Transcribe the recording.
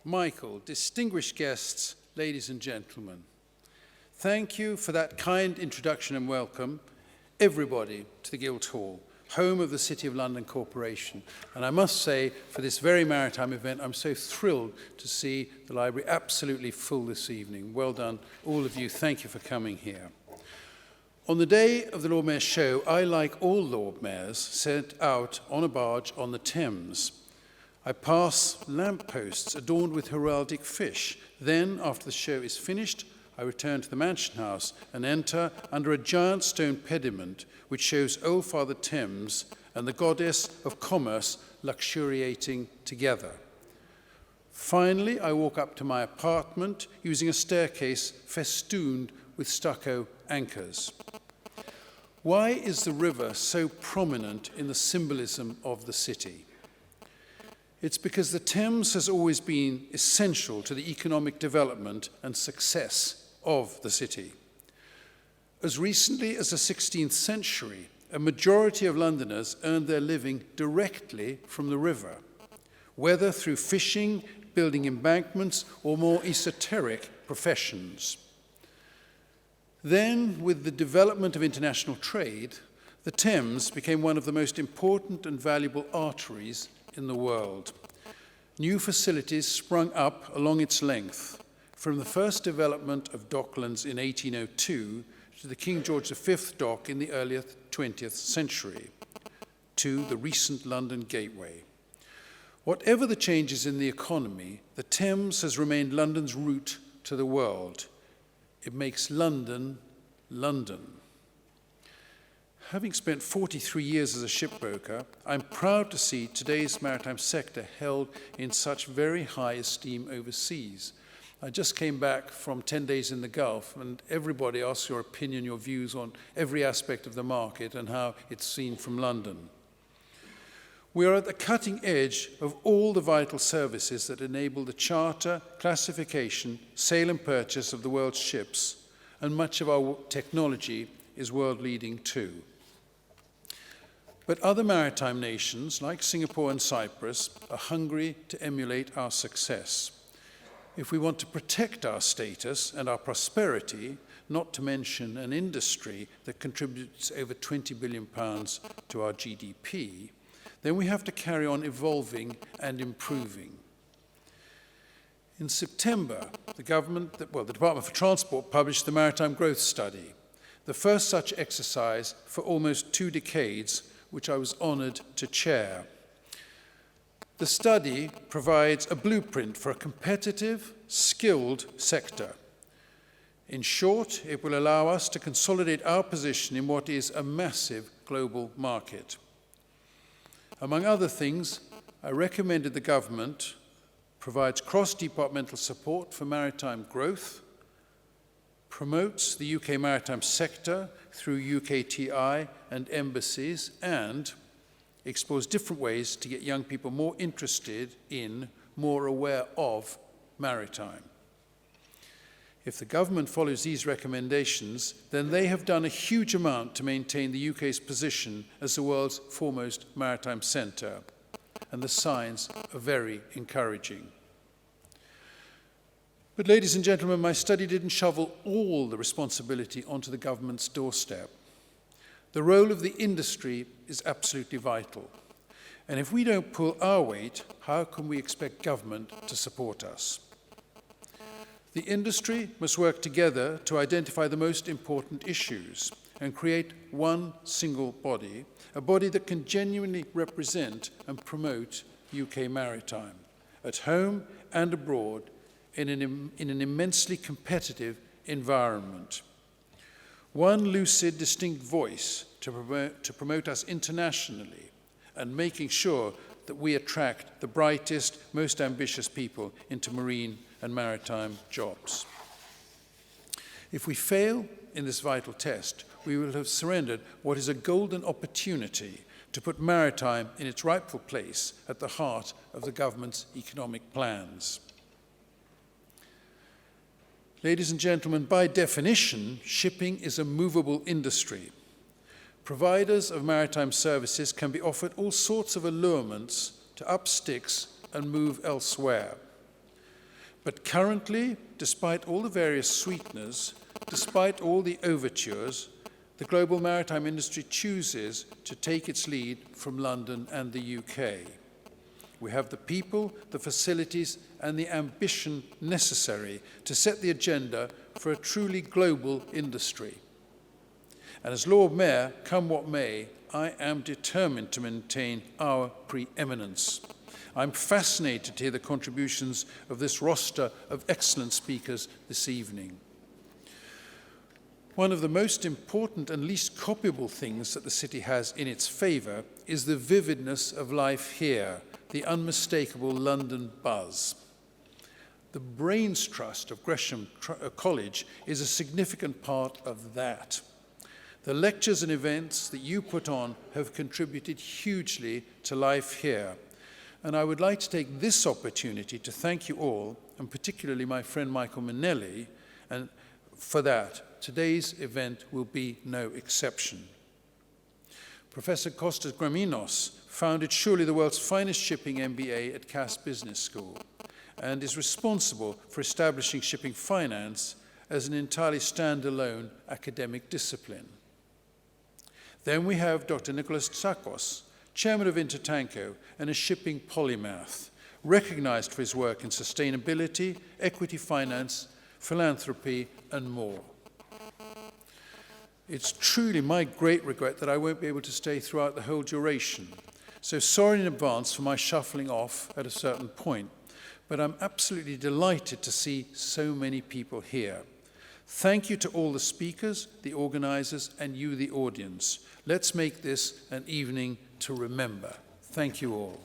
Michael, distinguished guests, ladies and gentlemen. Thank you for that kind introduction and welcome, everybody, to the Guildhall, home of the City of London Corporation. And I must say, for this very maritime event, I'm so thrilled to see the library absolutely full this evening. Well done, all of you. Thank you for coming here. On the day of the Lord Mayor's show, I, like all Lord Mayors, set out on a barge on the Thames. I pass lampposts adorned with heraldic fish. Then, after the show is finished, I return to the Mansion House and enter under a giant stone pediment which shows Old Father Thames and the goddess of commerce luxuriating together. Finally, I walk up to my apartment using a staircase festooned with stucco anchors. Why is the river so prominent in the symbolism of the city? It's because the Thames has always been essential to the economic development and success of the city. As recently as the 16th century, a majority of Londoners earned their living directly from the river, whether through fishing, building embankments, or more esoteric professions. Then, with the development of international trade, the Thames became one of the most important and valuable arteries in the world. New facilities sprung up along its length, from the first development of docklands in 1802 to the King George V dock in the earlier 20th century, to the recent London Gateway. Whatever the changes in the economy, the Thames has remained London's route to the world. It makes London, London. Having spent 43 years as a shipbroker, I'm proud to see today's maritime sector held in such very high esteem overseas. I just came back from 10 days in the Gulf, and everybody asks your opinion, your views on every aspect of the market and how it's seen from London. We are at the cutting edge of all the vital services that enable the charter, classification, sale and purchase of the world's ships, and much of our technology is world-leading too. But other maritime nations, like Singapore and Cyprus, are hungry to emulate our success. If we want to protect our status and our prosperity, not to mention an industry that contributes over £20 billion to our GDP, then we have to carry on evolving and improving. In September, the Department for Transport published the Maritime Growth Study, the first such exercise for almost 2 decades, which I was honoured to chair. The study provides a blueprint for a competitive, skilled sector. In short, it will allow us to consolidate our position in what is a massive global market. Among other things, I recommended the government provides cross-departmental support for maritime growth, promotes the UK maritime sector through UKTI and embassies, and explores different ways to get young people more interested in, more aware of, maritime. If the government follows these recommendations, then they have done a huge amount to maintain the UK's position as the world's foremost maritime centre, and the signs are very encouraging. But ladies and gentlemen, my study didn't shovel all the responsibility onto the government's doorstep. The role of the industry is absolutely vital. And if we don't pull our weight, how can we expect government to support us? The industry must work together to identify the most important issues and create one single body, a body that can genuinely represent and promote UK maritime, at home and abroad, in an immensely competitive environment. One lucid, distinct voice to promote us internationally, and making sure that we attract the brightest, most ambitious people into marine and maritime jobs. If we fail in this vital test, we will have surrendered what is a golden opportunity to put maritime in its rightful place at the heart of the government's economic plans. Ladies and gentlemen, by definition, shipping is a movable industry. Providers of maritime services can be offered all sorts of allurements to up sticks and move elsewhere. But currently, despite all the various sweeteners, despite all the overtures, the global maritime industry chooses to take its lead from London and the UK. We have the people, the facilities, and the ambition necessary to set the agenda for a truly global industry. And as Lord Mayor, come what may, I am determined to maintain our preeminence. I'm fascinated to hear the contributions of this roster of excellent speakers this evening. One of the most important and least copyable things that the city has in its favour is the vividness of life here, the unmistakable London buzz. The Brains Trust of Gresham College is a significant part of that. The lectures and events that you put on have contributed hugely to life here. And I would like to take this opportunity to thank you all, and particularly my friend Michael Minnelli, and for that. Today's event will be no exception. Professor Kostas Graminos founded surely the world's finest shipping MBA at Cass Business School and is responsible for establishing shipping finance as an entirely standalone academic discipline. Then we have Dr. Nicholas Tsakos, chairman of Intertanko and a shipping polymath, recognized for his work in sustainability, equity finance, philanthropy, and more. It's truly my great regret that I won't be able to stay throughout the whole duration. So sorry in advance for my shuffling off at a certain point, but I'm absolutely delighted to see so many people here. Thank you to all the speakers, the organizers, and you, the audience. Let's make this an evening to remember. Thank you all.